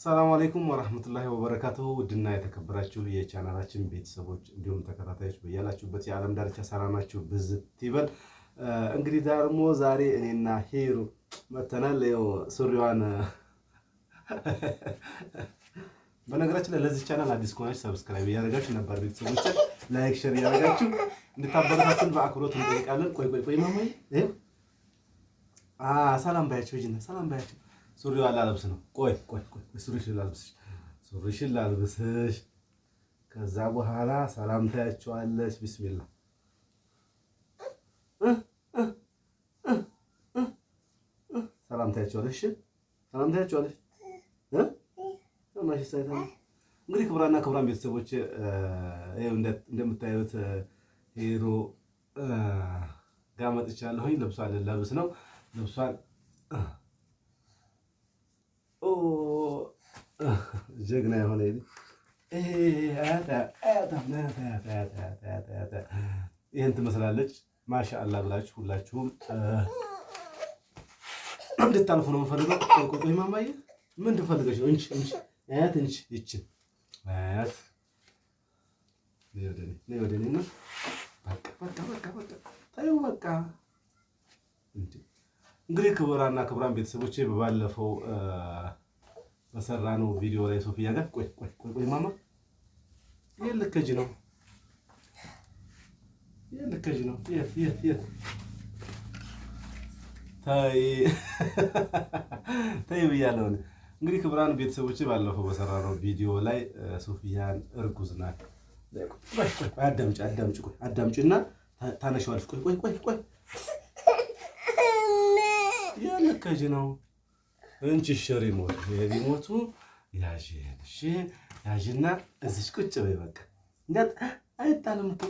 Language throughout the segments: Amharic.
ሰላም አለይኩም ወራህመቱላሂ ወበረካቱሁ። ውድና የተከበራችሁ የቻናላችን ቤተሰቦች እንዲሁም ተከታታዮች በያላችሁበት የዓለም ዳርቻ ሰላማችሁ ብዝት ይበል። እንግዲህ ደግሞ ዛሬ እኔና ሄሩ መተናል። ያው ሱሪዋን በነገራችን ላይ ለዚህ ቻናል አዲስ ከሆናችሁ ሰብስክራይብ እያደረጋችሁ ነበር ቤተሰቦች ላይክ ሼር እያደረጋችሁ እንድታበረታቱን በአክብሮት እንጠይቃለን። ቆይ ማማዬ ሰላም ባያችሁ ጅና ሰላም ባያችሁ። ሱሪዋ ላለብስ ነው። ቆይ ሱሪሽን ላልብስሽ። ከዛ በኋላ ሰላም ታያቸዋለሽ። ቢስሚላ ሰላም ታያቸዋለሽ። ሰላም ታያቸዋለሽ። እንግዲህ ክቡራና ክቡራን ቤተሰቦች እንደምታዩት ሄሮ ጋር መጥቻለሁኝ። ልብሷን ልለብስ ነው። ልብሷን ጀግና የሆነ ይህን ትመስላለች። ማሻአላ ብላችሁ ሁላችሁም እንድታልፉ ነው የምፈልገው። ቆይ ማማዬ ምን ትፈልገሽ ነው? አያት ይችን አያት ወደ እኔ ነው። በቃ እንግዲህ ክቡራና ክቡራን ቤተሰቦቼ በባለፈው በሰራነው ቪዲዮ ላይ ሶፊያ ጋር ቆይ ማማ ይሄን ልከጂ ነው ታይ ብያለሁ። እንግዲህ ክቡራን ቤተሰቦቼ ባለፈው በሰራነው ቪዲዮ ላይ ሶፊያን እርጉዝ ናት። አዳምጪና ታነሺዋለሽ። ቆይ ያልከጂ ነው እንቺ ሪሞት የሪሞቱ ያዥና እዚች ቁጭ በይ። በቃ እንዳት አይጣልም እኮ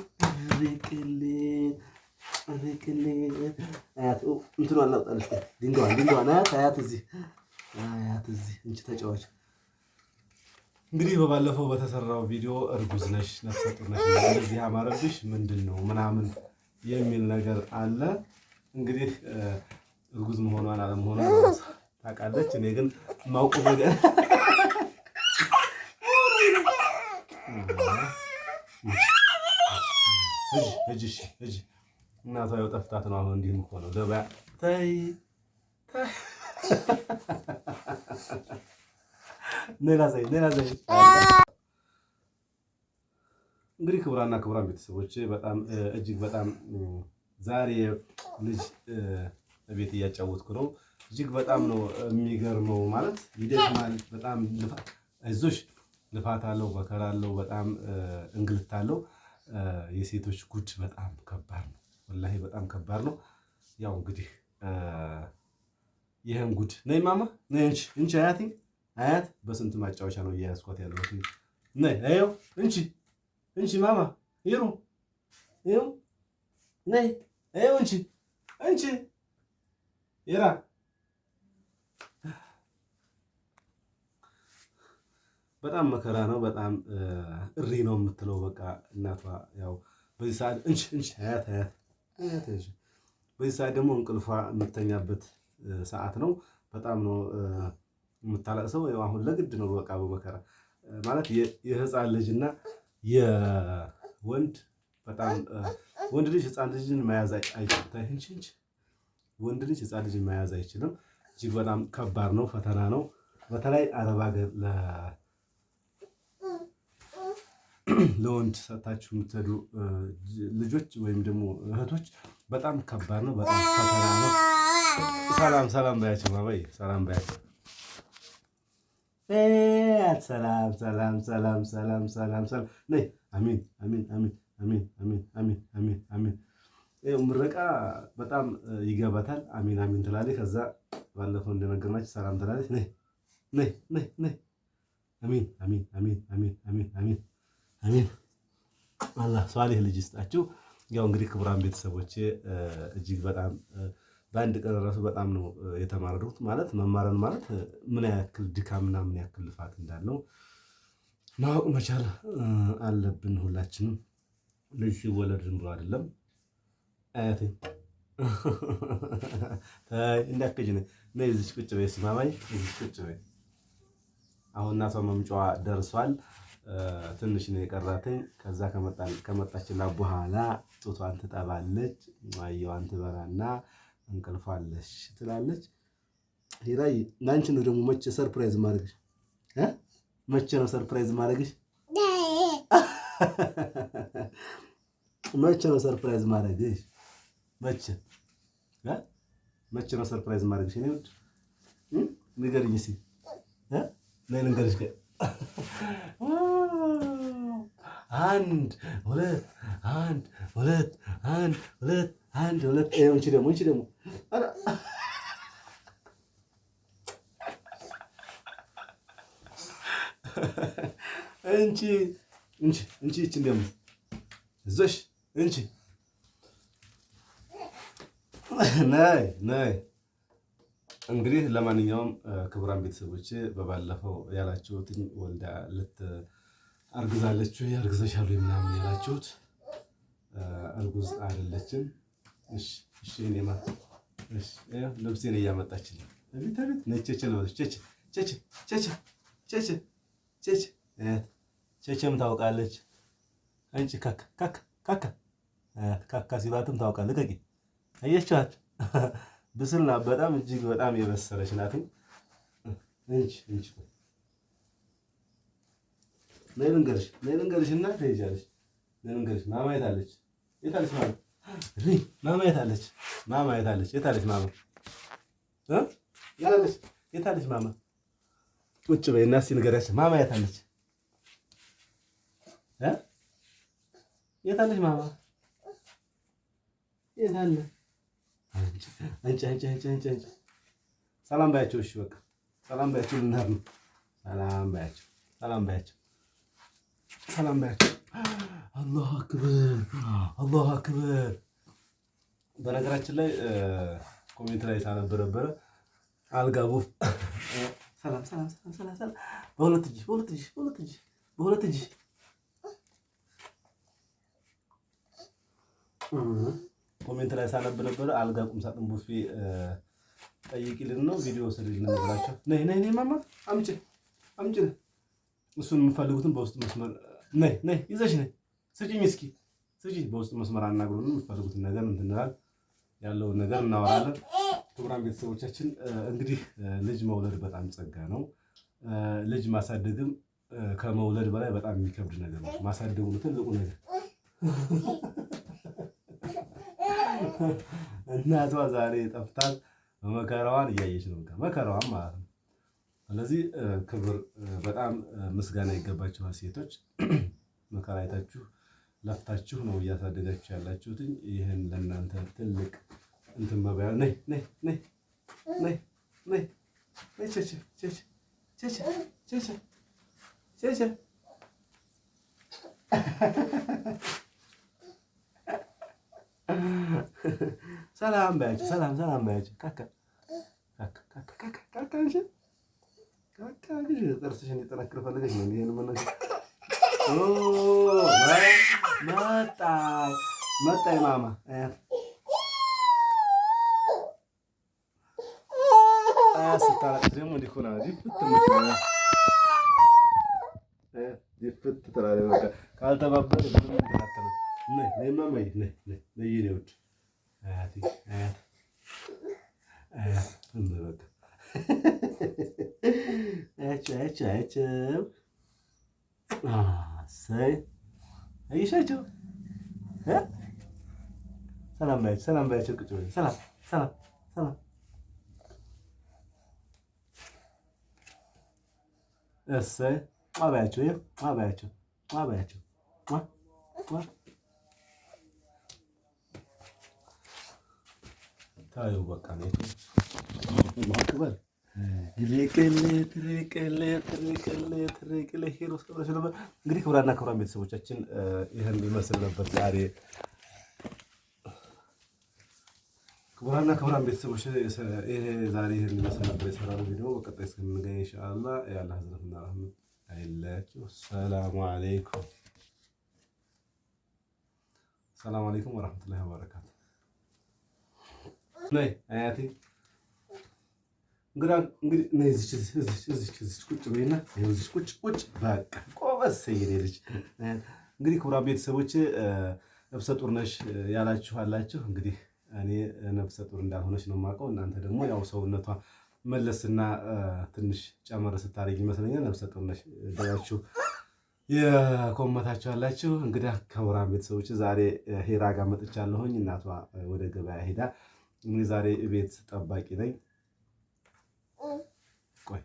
ርቅል አያት እንትኑ አላውጣልሽ። ድንጋዋን አያት እዚህ እንቺ ተጫዋች። እንግዲህ በባለፈው በተሰራው ቪዲዮ እርጉዝ ነሽ፣ ነፍሰ ጡር ነሽ፣ እንደዚህ አማረብሽ ምንድን ነው ምናምን የሚል ነገር አለ። እንግዲህ እርጉዝ መሆኗን አለመሆኗን ታውቃለች። እኔ ግን ማውቁ ነገር እጅ እናቷ ያው ጠፍታት ነው። አሁን እንዲህም እኮ ነው ገበያ። ተይ ሌላ ዘይ እንግዲህ ክቡራና ክቡራን ቤተሰቦች በጣም እጅግ በጣም ዛሬ ልጅ ቤት እያጫወትኩ ነው። እጅግ በጣም ነው የሚገርመው። ማለት ይደክማል በጣም አይዞሽ፣ ልፋት አለው፣ መከራ አለው፣ በጣም እንግልት አለው። የሴቶች ጉድ በጣም ከባድ ነው፣ ወላሂ በጣም ከባድ ነው። ያው እንግዲህ ይሄን ጉድ ነይ ማማ ነይ እንቺ አያት በስንት ማጫወቻ ነው እያያዝኳት ያለሁት። ነይ አየው እንቺ ማማ ይሩ ነይ አየው እንቺ ይራ በጣም መከራ ነው። በጣም እሪ ነው የምትለው። በቃ እናቷ ያው በዚህ ሰዓት እንቺ አያት በዚህ ሰዓት ደግሞ እንቅልፏ የምተኛበት ሰዓት ነው። በጣም ነው የምታለቅሰው። ያው አሁን ለግድ ነው በቃ በመከራ ማለት የህፃን ልጅና የወንድ በጣም ወንድ ልጅ ህፃን ልጅን መያዝ አይችልም። ወንድ ልጅ ህፃን ልጅን መያዝ አይችልም። እጅግ በጣም ከባድ ነው፣ ፈተና ነው። በተለይ አረብ ሀገር ለወንድ ሰጣችሁ የምትሄዱ ልጆች ወይም ደግሞ እህቶች በጣም ከባድ ነው፣ በጣም ፈተና ነው። ሰላም ባያቸው ማባይ ሰላም ባያቸው። ሰላም ነይ። አሚን። ምረቃ በጣም ይገባታል። አሚን ትላለች። ከዛ ባለፈው እንደነገርናችሁ ሰላም ትላለች። ነይ አሚን። አላህ ሷሊህ ልጅ ይስጣችሁ። ያው እንግዲህ ክቡራን ቤተሰቦቼ እጅግ በጣም በአንድ ቀን ራሱ በጣም ነው የተማረሩት። ማለት መማረን ማለት ምን ያክል ድካምና ምን ያክል ልፋት እንዳለው ማወቅ መቻል አለብን ሁላችንም። ልጅ ሲወለድ ዝም ብሎ አይደለም። አያቴ እንዳትከጂ ነይ እዚች ቁጭ በይ። ሲማማኝ እዚች ቁጭ በይ። አሁን እናቷ መምጫዋ ደርሷል። ትንሽ ነው የቀራትኝ። ከዛ ከመጣችላት በኋላ ጡቷን ትጠባለች፣ ማየዋን ትበላና እንቅልፋለች ትላለች። ሂራይ ላንቺ ነው ደግሞ መቼ ሰርፕራይዝ ማድረግሽ? መቼ ነው ሰርፕራይዝ ማድረግሽ? መቼ ነው ሰርፕራይዝ ማድረግሽ? መቼ ነው ሰርፕራይዝ ማድረግሽ? እኔ ውድ ንገሪኝ እስኪ ነይ ልንገርሽ። አንድ ሁለት አንድ ሁለት አንድ ሁለት አንድ ሁለት። እንቺ ደግሞ እንቺ ደግሞ እዞሽ እንቺ ነይ። እንግዲህ ለማንኛውም ክቡራን ቤተሰቦች በባለፈው ያላችሁትኝ ወልዳ አርግዛለች ወይ አርግዘሻል ወይ ምናምን ያላችሁት እርጉዝ አይደለችም። እሺ እኔማ ልብሴን እያመጣችልኝ ቤት ነቸች ነው ቸችም ታውቃለች። አንቺ ካካ ሲባትም ታውቃለች። ከቂ አየቻት ብስልና በጣም እጅግ በጣም የበሰለች ናት። እንቺ ነይ ልንገርሽ እና ትሄጃለሽ። ነይ ልንገርሽ ማማ የት አለች? ማማ የት አለች? ማማ የት አለች? የት አለች ማማ? የት አለች ማማ? ቁጭ በይ እና እስኪ ንገሪያቸው። ማማ የት አለች? የት አለች ማማ? የት አለ? አንቺ ሰላም ባያቸው። እሺ በቃ ሰላም ባያቸው። ልንሄድ ነው። ሰላም ባያቸው። አላሁ አክበር። በነገራችን ላይ ኮሜንት ላይ ሳነብ ነበረ አልጋ ቡፍ ሰላም በሁለት እጅ ኮሜንት ላይ ሳነብ ነበረ አልጋ ቁም ሳጥን ቡፌ ጠይቂልን ነው ቪዲዮ ስሪልን ብላችሁ ነይ ማማ አምጪ እሱን የምፈልጉትን በውስጥ መስመር ነይ ይዘሽ ነይ ስጪኝ እስኪ በውስጥ መስመር አናግሩን። የምትፈልጉትን ነገር እንትንላል ያለውን ነገር እናወራለን። ክቡራን ቤተሰቦቻችን እንግዲህ ልጅ መውለድ በጣም ጸጋ ነው። ልጅ ማሳደግም ከመውለድ በላይ በጣም የሚከብድ ነገር ነው። ማሳደጉ ትልቁ ነገር። እናቷ ዛሬ ጠፍታል። መከራዋን እያየች ነው። መከራዋን ማለት ነው። ስለዚህ ክብር በጣም ምስጋና ይገባችኋል ሴቶች። መከራ አይታችሁ ለፍታችሁ ነው እያሳደጋችሁ ያላችሁት። ይህን ለእናንተ ትልቅ እንትን መባያ ነይ ሰላም ባያችሁ። ሰላም ባያችሁ። ካካ ጥርስሽን የጠነክር ፈልገሽ ነው ይሄን መነሽ። መጣ ማማ ስታለቅስ ደግሞ እንዲህ ሆና ዲፍት ትላለች። በቃ ካልተባበረ ነይ ማማ ነይ የኔ ውድ አያት በቃ አይሻቸው ሰላም ባያቸው። ቁጭ በይ። ሰላም እሰይ አባያቸው ታዩ በቃ ነው ማክበር እንግዲህ ክቡራና ክቡራን ቤተሰቦቻችን ይህን ይመስል ነበር ዛሬ። ክቡራና ክቡራን ቤተሰቦች ይሄ ዛሬ ይህን ይመስል ነበር የሰራነው ቪዲዮ። በቀጣይ እስከምንገናኝ ኢንሻአላህ የአላህ ህዝነትና ረህመት አይለያችሁ። ሰላሙ አለይኩም ወራህመቱላሂ ወበረካቱ። ነይ አያቴ እንግዲህ እዚች ቁጭ በይና እዚች ቁጭ በቃ ቆበስ የኔ ልጅ። እንግዲህ ክቡራን ቤተሰቦች ነፍሰ ጡር ነሽ ያላችሁ አላችሁ። እንግዲህ እኔ ነፍሰ ጡር እንዳልሆነች ነው የማውቀው። እናንተ ደግሞ ያው ሰውነቷ መለስና ትንሽ ጨመረ ስታደርግ ይመስለኛል ነፍሰ ጡር ነሽ ብላችሁ የኮመታችሁ አላችሁ። እንግዲህ ክቡራን ቤተሰቦች ዛሬ ሄራ ጋር መጥቻለሁኝ። እናቷ ወደ ገበያ ሄዳ እኔ ዛሬ ቤት ጠባቂ ነኝ። ቆይ